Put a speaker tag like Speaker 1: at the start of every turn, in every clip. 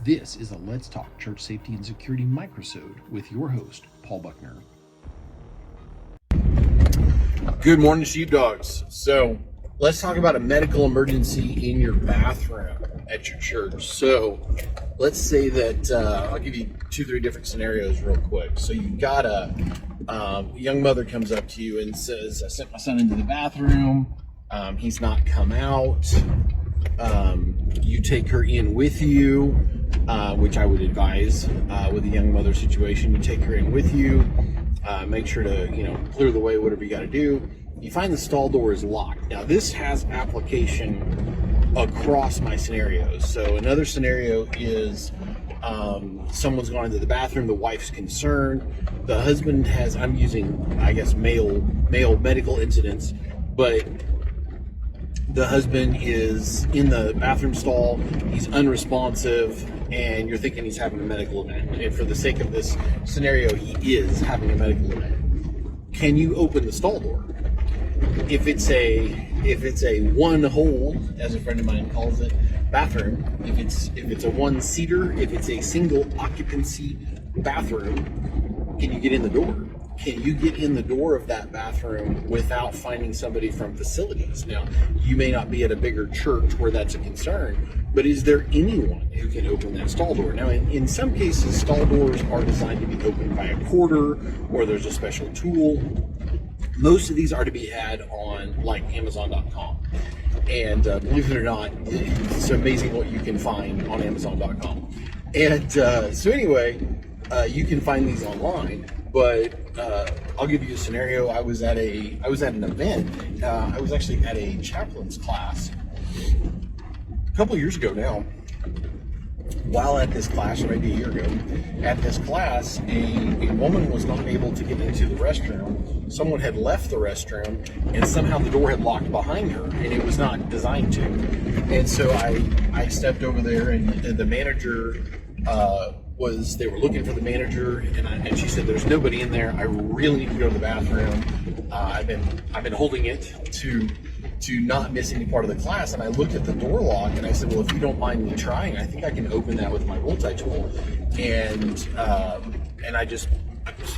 Speaker 1: This is a Let's Talk Church Safety and Security microsode with your host, Paul Buckner.
Speaker 2: Good morning, sheepdogs. So let's talk about a medical emergency in your bathroom at your church. So let's say that I'll give you 2-3 different scenarios real quick. So you've got a young mother comes up to you and says, I sent my son into the bathroom. He's not come out. You take her in with you, which I would advise with a young mother situation. You take her in with you, make sure to clear the way, whatever you got to do. You find the stall door is locked. Now this has application across my scenarios. So another scenario is someone's gone into the bathroom, the wife's concerned, the husband has, I'm using I guess male medical incidents, but the husband is in the bathroom stall, he's unresponsive, and you're thinking he's having a medical event. And for the sake of this scenario, he is having a medical event. Can you open the stall door? If it's a one hole, as a friend of mine calls it, bathroom, if it's a one-seater, if it's a single occupancy bathroom, can you get in the door? Can you get in the door of that bathroom without finding somebody from facilities? Now, you may not be at a bigger church where that's a concern, but is there anyone who can open that stall door? Now, in some cases, stall doors are designed to be opened by a porter, or there's a special tool. Most of these are to be had on like Amazon.com. And believe it or not, it's amazing what you can find on Amazon.com. And so anyway, you can find these online. But I'll give you a scenario. I was at an event. I was actually at a chaplain's class a couple of years ago now. While at this class, or maybe a year ago, at this class, a woman was not able to get into the restroom. Someone had left the restroom, and somehow the door had locked behind her, and it was not designed to. And so I stepped over there, and the manager they were looking for the manager, and she said, "There's nobody in there. I really need to go to the bathroom. I've been holding it to not miss any part of the class." And I looked at the door lock, and I said, "Well, if you don't mind me trying, I think I can open that with my multi-tool." And I just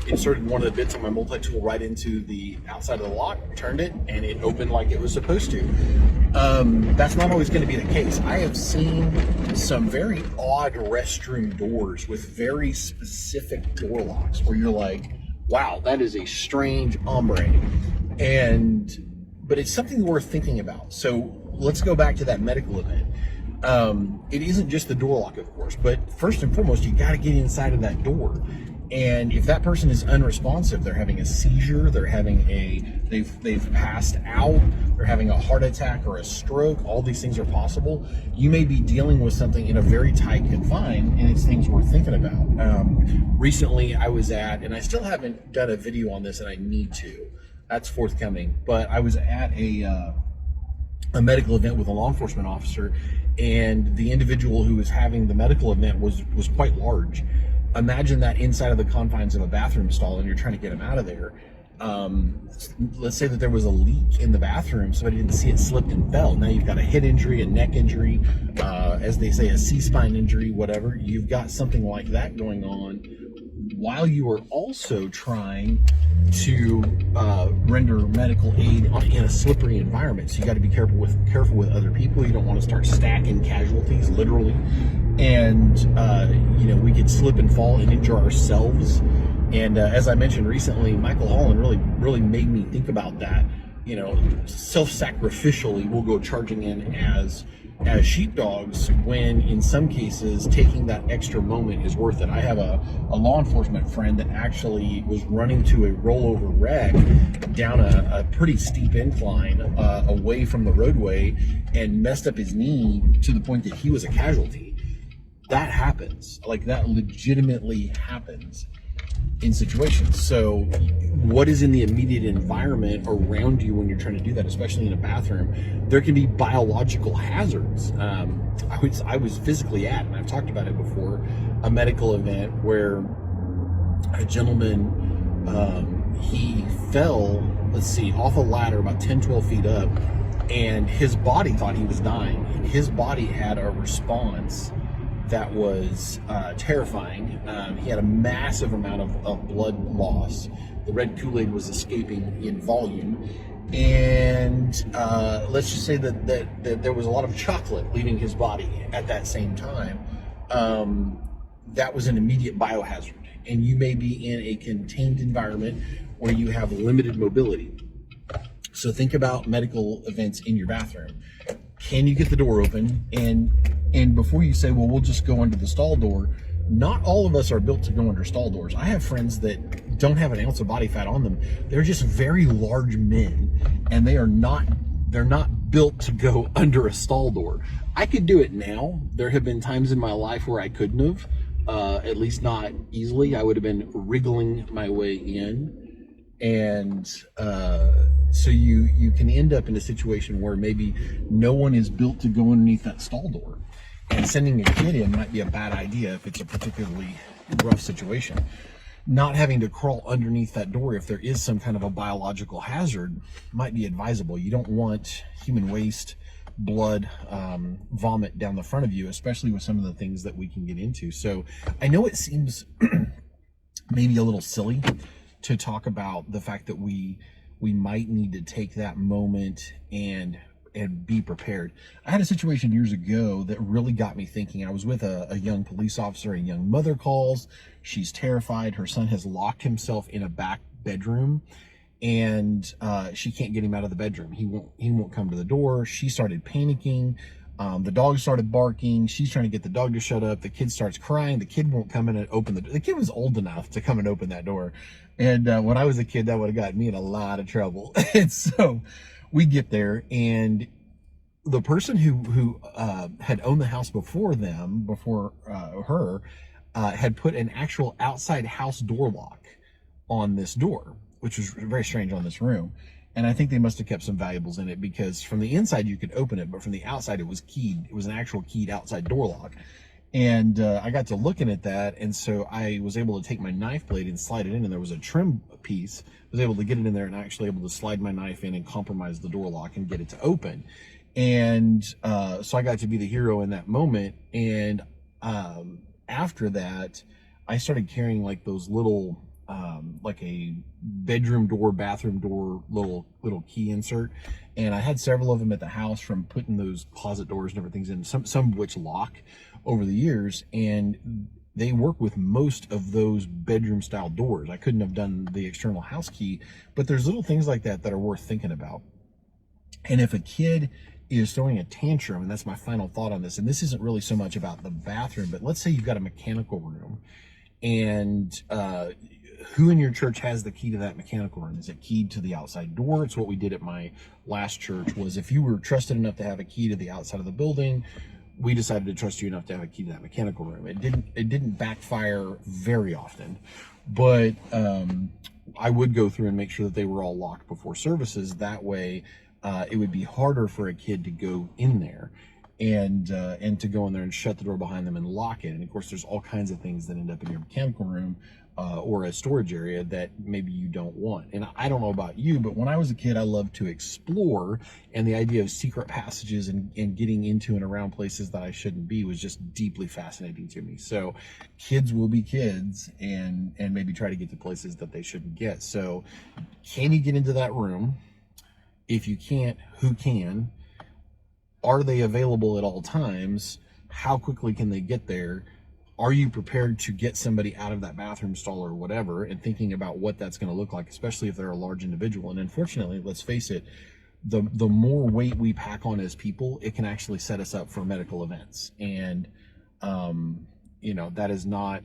Speaker 2: inserted one of the bits on my multi-tool right into the outside of the lock, turned it, and it opened like it was supposed to. That's not always going to be the case. I have seen some very odd restroom doors with very specific door locks where you're like, wow, that is a strange ombre. But it's something worth thinking about. So let's go back to that medical event. It isn't just the door lock, of course, but first and foremost, you got to get inside of that door. And if that person is unresponsive, they're having a seizure, they've passed out, they're having a heart attack or a stroke, all these things are possible. You may be dealing with something in a very tight confine, and it's things worth thinking about. Recently I was at, and I still haven't done a video on this, and I need to, that's forthcoming, but I was at a medical event with a law enforcement officer, and the individual who was having the medical event was quite large. Imagine that inside of the confines of a bathroom stall, and you're trying to get him out of there. Let's say that there was a leak in the bathroom, somebody didn't see it, slipped and fell. Now you've got a head injury, a neck injury, as they say, a C-spine injury, whatever. You've got something like that going on while you are also trying to render medical aid in a slippery environment. So you got to be careful with other people. You don't want to start stacking casualties, literally. And we could slip and fall and injure ourselves. And as I mentioned recently, Michael Holland really made me think about that. Self-sacrificially, we'll go charging in as sheepdogs, when in some cases taking that extra moment is worth it. I have a law enforcement friend that actually was running to a rollover wreck down a pretty steep incline away from the roadway and messed up his knee to the point that he was a casualty. That happens. Like, that legitimately happens in situations. So what is in the immediate environment around you when you're trying to do that, especially in a bathroom? There can be biological hazards. I was physically at, and I've talked about it before, a medical event where a gentleman, he fell, off a ladder about 10, 12 feet up, and his body thought he was dying. His body had a response that was terrifying. He had a massive amount of blood loss. The red Kool-Aid was escaping in volume. And let's just say that there was a lot of chocolate leaving his body at that same time. That was an immediate biohazard. And you may be in a contained environment where you have limited mobility. So think about medical events in your bathroom. Can you get the door open? And before you say, well, we'll just go under the stall door, not all of us are built to go under stall doors. I have friends that don't have an ounce of body fat on them. They're just very large men, and they're not built to go under a stall door. I could do it now. There have been times in my life where I couldn't have, at least not easily. I would have been wriggling my way in. And so you can end up in a situation where maybe no one is built to go underneath that stall door. And sending a kid in might be a bad idea if it's a particularly rough situation. Not having to crawl underneath that door if there is some kind of a biological hazard might be advisable. You don't want human waste, blood, vomit down the front of you, especially with some of the things that we can get into. So I know it seems maybe a little silly to talk about the fact that we might need to take that moment and be prepared. I had a situation years ago that really got me thinking. I was with a young police officer, a young mother calls. She's terrified. Her son has locked himself in a back bedroom, and she can't get him out of the bedroom. He won't come to the door. She started panicking. The dog started barking. She's trying to get the dog to shut up. The kid starts crying. The kid won't come in and open the door. The kid was old enough to come and open that door. And when I was a kid, that would have gotten me in a lot of trouble. And so we get there, and the person who had owned the house before her, had put an actual outside house door lock on this door, which was very strange on this room. And I think they must have kept some valuables in it, because from the inside you could open it, but from the outside it was keyed. It was an actual keyed outside door lock. And I got to looking at that, and so I was able to take my knife blade and slide it in, and there was a trim piece. I was able to get it in there and actually able to slide my knife in and compromise the door lock and get it to open. And so I got to be the hero in that moment. And after that, I started carrying like those little, like a bedroom door, bathroom door, little key insert. And I had several of them at the house from putting those closet doors and everything in, some of which lock over the years. And they work with most of those bedroom style doors. I couldn't have done the external house key, but there's little things like that are worth thinking about. And if a kid is throwing a tantrum, and that's my final thought on this, and this isn't really so much about the bathroom, but let's say you've got a mechanical room, and who in your church has the key to that mechanical room? Is it keyed to the outside door? It's what we did at my last church. Was if you were trusted enough to have a key to the outside of the building, we decided to trust you enough to have a key to that mechanical room. It didn't backfire very often, but I would go through and make sure that they were all locked before services. That way it would be harder for a kid to go in there and to go in there and shut the door behind them and lock it. And of course, there's all kinds of things that end up in your mechanical room or a storage area that maybe you don't want. And I don't know about you, but when I was a kid, I loved to explore, and the idea of secret passages and getting into and around places that I shouldn't be was just deeply fascinating to me. So kids will be kids and maybe try to get to places that they shouldn't get. So can you get into that room? If you can't, who can? Are they available at all times? How quickly can they get there? Are you prepared to get somebody out of that bathroom stall or whatever, and thinking about what that's going to look like, especially if they're a large individual? And unfortunately, let's face it, the more weight we pack on as people, it can actually set us up for medical events. And that is not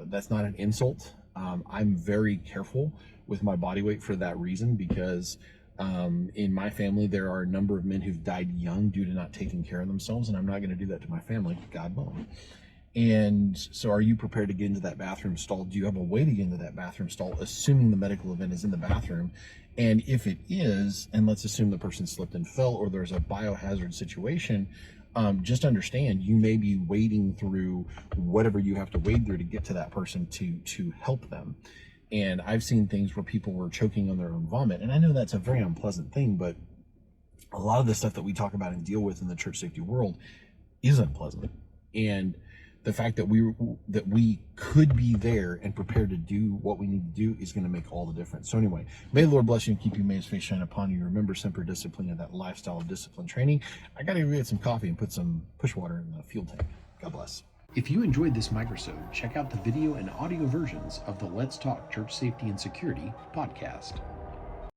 Speaker 2: that's not an insult. I'm very careful with my body weight for that reason, because in my family, there are a number of men who've died young due to not taking care of themselves, and I'm not going to do that to my family. God willing. And so are you prepared to get into that bathroom stall? Do you have a way to get into that bathroom stall, assuming the medical event is in the bathroom? And if it is, and let's assume the person slipped and fell, or there's a biohazard situation, just understand you may be wading through whatever you have to wade through to get to that person to help them. And I've seen things where people were choking on their own vomit. And I know that's a very unpleasant thing, but a lot of the stuff that we talk about and deal with in the church safety world is unpleasant. And the fact that we could be there and prepared to do what we need to do is going to make all the difference. So anyway, may the Lord bless you and keep you. May His face shine upon you. Remember, Semper Disciplina, that lifestyle of discipline training. I got to go get some coffee and put some push water in the fuel tank. God bless.
Speaker 1: If you enjoyed this microsode, check out the video and audio versions of the Let's Talk Church Safety and Security podcast.